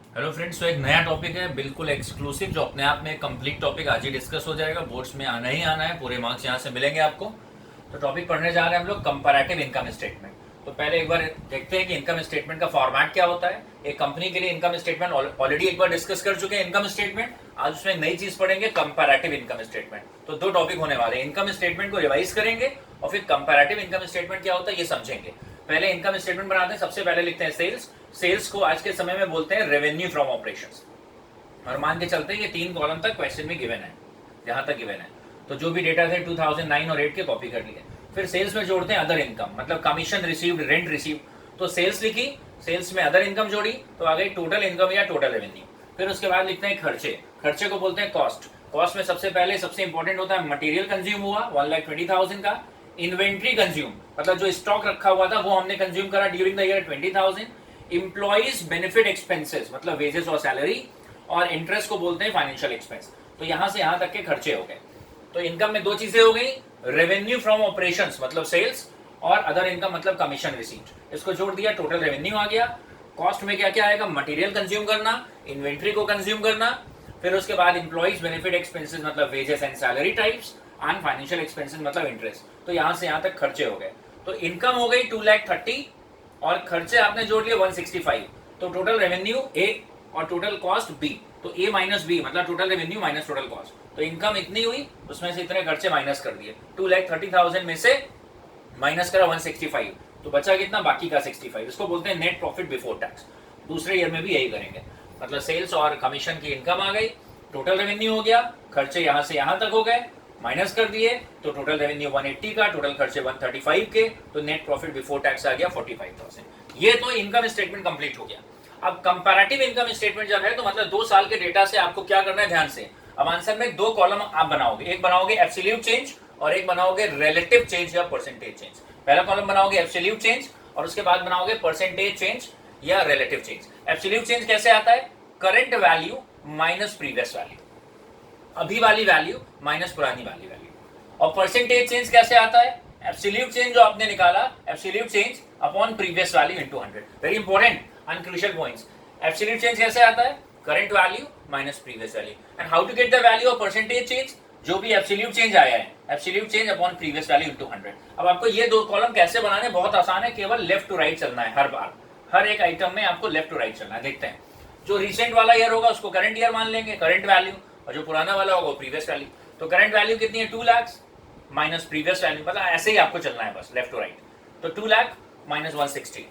Hello friends, तो एक नया टॉपिक है बिल्कुल एक्सक्लूसिव जो अपने आप में एक कंप्लीट टॉपिक आज ही डिस्कस हो जाएगा। बोर्ड्स में आना ही आना है, पूरे मार्क्स यहाँ से मिलेंगे आपको। तो टॉपिक पढ़ने जा रहे हैं हम लोग कंपैरेटिव इनकम स्टेटमेंट। तो पहले एक बार देखते हैं कि इनकम स्टेटमेंट का फॉर्मेट क्या होता है। एक कंपनी के लिए इनकम स्टेटमेंट ऑलरेडी एक बार डिस्कस कर चुके हैं इनकम स्टेटमेंट। आज उसमें नई चीज पढ़ेंगे कंपैरेटिव इनकम स्टेटमेंट। तो दो टॉपिक होने वाले हैं, इनकम स्टेटमेंट को रिवाइज करेंगे और फिर कंपैरेटिव इनकम स्टेटमेंट क्या होता है ये समझेंगे। पहले इनकम स्टेटमेंट बनाते हैं। सबसे पहले लिखते हैं सेल्स। सेल्स को आज के समय में बोलते हैं रेवेन्यू फ्रॉम ऑपरेशंस। और मान के चलते हैं ये 3 कॉलम तक क्वेश्चन में गिवन है, जहां तक गिवन है। तो जो भी डेटा थे 2009 और 8 के कॉपी कर लिए। फिर सेल्स में जोड़ते हैं अदर इनकम, मतलब कमीशन रिसीव्ड, रेंट रिसीव। तो सेल्स लिखी, सेल्स में अदर इनकम जोड़ी तो आ गई टोटल इनकम या टोटल रेवेन्यू। फिर उसके बाद लिखते हैं खर्चे। खर्चे को बोलते हैं कॉस्ट। कॉस्ट में सबसे पहले सबसे इंपॉर्टेंट होता है मटेरियल कंज्यूम हुआ 1,20,000 का। इन्वेंट्री कंज्यूम मतलब जो स्टॉक रखा हुआ था वो हमने कंज्यूम करा during the year 20,000। Employees benefit expenses मतलब वेजेस और सैलरी। और इंटरेस्ट को बोलते हैं फाइनेंशियल एक्सपेंस। तो यहां से यहां तक के खर्चे हो गए। तो इनकम में दो चीजें हो गई, रेवेन्यू फ्रॉम ऑपरेशंस मतलब सेल्स, और अदर इनकम मतलब कमीशन रिसीट। इसको जोड़ दिया, टोटल रेवेन्यू आ गया। कॉस्ट में क्या क्या आएगा, मटेरियल कंज्यूम करना, इन्वेंट्री को कंज्यूम करना। फिर उसके बाद इंप्लॉइज बेनिफिट एक्सपेंसेस मतलब wages and salary types, and financial expenses मतलब इंटरेस्ट। तो यहां से यहां तक खर्चे हो गए। तो इनकम हो गई 2,30,000 और खर्चे आपने जोड़ लिए 165। तो टोटल रेवेन्यू ए और टोटल कॉस्ट बी। तो ए माइनस बी मतलब total revenue minus total cost. तो इनकम इतनी हुई, उसमें से इतने खर्चे माइनस कर दिए। 2,30,000 में से माइनस करा 165, तो बचा कितना, बाकी का 65। इसको बोलते हैं नेट प्रॉफिट बिफोर टैक्स। दूसरे ईयर में भी यही करेंगे। मतलब सेल्स और कमीशन की इनकम आ गई, टोटल रेवेन्यू हो गया, खर्चे यहां से यहां तक हो गए, माइनस कर दिए। तो टोटल रेवेन्यू 180 का, टोटल खर्चे 135 के। तो नेट प्रॉफिट बिफोर टैक्स आ गया 45,000। ये तो इनकम स्टेटमेंट कंप्लीट हो गया। अब कंपैरेटिव इनकम स्टेटमेंट जब है तो मतलब 2 साल के डेटा से आपको क्या करना है, ध्यान से। अब आंसर में 2 कॉलम आप बनाओगे, एक बनाओगे एब्सोल्यूट चेंज और एक बनाओगे रिलेटिव चेंज या परसेंटेज चेंज। पहला कॉलम बनाओगे एब्सोल्यूट चेंज और उसके बाद बनाओगे परसेंटेज चेंज या रिलेटिव चेंज। एब्सोल्यूट चेंज कैसे आता है, current value minus previous value, अभी वाली वैल्यू माइनस पुरानी वाली वैल्यू। और परसेंटेज चेंज कैसे आता है, एब्सोल्यूट चेंज जो आपने निकाला, absolute change upon previous value into 100। Very important and crucial points. Absolute change कैसे आता है, current value minus previous value. And how to get the value of percentage change, जो भी एब्सोल्यूट चेंज आया है, absolute change upon previous value into 100। अब आपको ये 2 कॉलम कैसे बनाने, बहुत आसान है, केवल लेफ्ट टू राइट चलना है। हर बार हर एक आइटम में आपको लेफ्ट टू राइट चलना है। देखते हैं, जो रिसेंट वाला ईयर होगा उसको करंट ईयर मान लेंगे, करंट वैल्यू, और जो पुराना वाला होगा वो प्रीवियस वैल्यू। तो करंट वैल्यू कितनी है, 2 लाख माइनस प्रीवियस वैल्यू, मतलब ऐसे ही आपको चलना है बस लेफ्ट टू राइट। तो 2 लाख माइनस 160,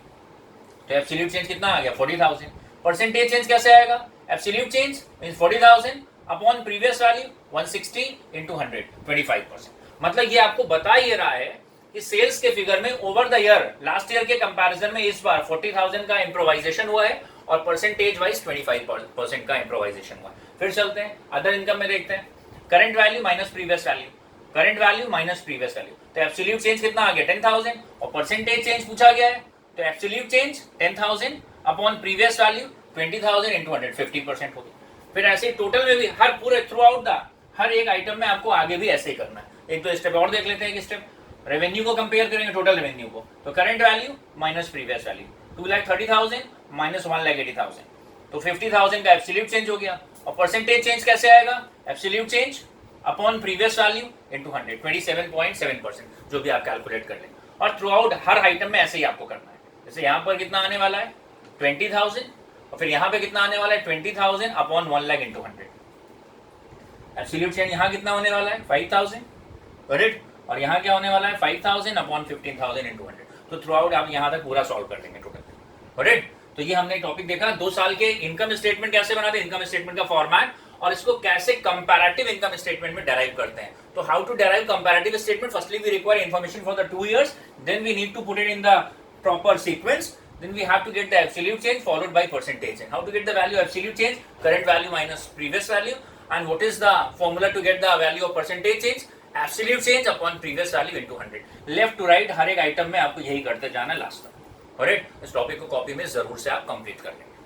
तो एब्सोल्यूट चेंज कितना आ गया, 40,000। परसेंटेज चेंज कैसे आएगा, absolute change means 40,000 upon previous value 160 into 100, 25%। मतलब ये आपको बता ही रहा है कि सेल्स के फिगर में over the year, last year के कंपैरिजन में इस बार 40,000 का इंप्रोवाइजेशन हुआ है और परसेंटेज वाइज 25% का इंप्रोवाइजेशन हुआ है। फिर चलते हैं अदर इनकम में, देखते हैं current value minus previous value, current value minus previous value. तो एब्सोल्यूट चेंज कितना आ गया, 10,000, और परसेंटेज चेंज पूछा गया है। तो absolute change 10,000 upon previous value 20,000 into 100, 50% होगी। फिर ऐसे टोटल में भी हर पूरे थ्रू आउट द हर एक आइटम में आपको आगे भी ऐसे ही करना है। एक तो स्टेप और देख लेते हैं कि स्टेप रेवेन्यू को कंपेयर करेंगे टोटल रेवेन्यू को। तो current value minus previous value, 2,30,000 minus 1,80,000, तो 50,000 का एब्सोल्यूट चेंज हो गया। और परसेंटेज चेंज कैसे आएगा, absolute change upon previous value into 100, 27.7%, जो भी आप कैलकुलेट कर लें। और थ्रू आउट हर आइटम में ऐसे ही आपको करना है। जैसे यहाँ पर कितना आने वाला है 20,000, और फिर यहाँ पे कितना आने वाला है 20,000 upon 1 lakh into 100। Absolute change यहाँ कितना होने वाला है 5,000, करेक्ट, और यहाँ क्या होने वाला है 5,000 अपॉन 15,000 इंटू 100। तो थ्रू आउट आप यहाँ तक पूरा सॉल्व कर लेंगे टोटल, करेक्ट। तो ये हमने टॉपिक देखा 2 साल के इनकम स्टेटमेंट कैसे बनाते हैं, इनकम स्टेटमेंट का फॉर्मेट, और इसको कैसे कंपैरेटिव इनकम स्टेटमेंट में डेराइव करते हैं। तो how to derive comparative statement, firstly we require information for the 2 years, then we need to put it in the proper sequence, then we have to get the absolute change followed by percentage change. How to get the value of absolute change, current value minus previous value, and what is the formula to get the value of percentage change, absolute change upon previous value into 100। Left to right हर एक item में आपको यही करते जाना last तक, correct. इस topic को कॉपी में जरूर से आप कंप्लीट कर लेंगे।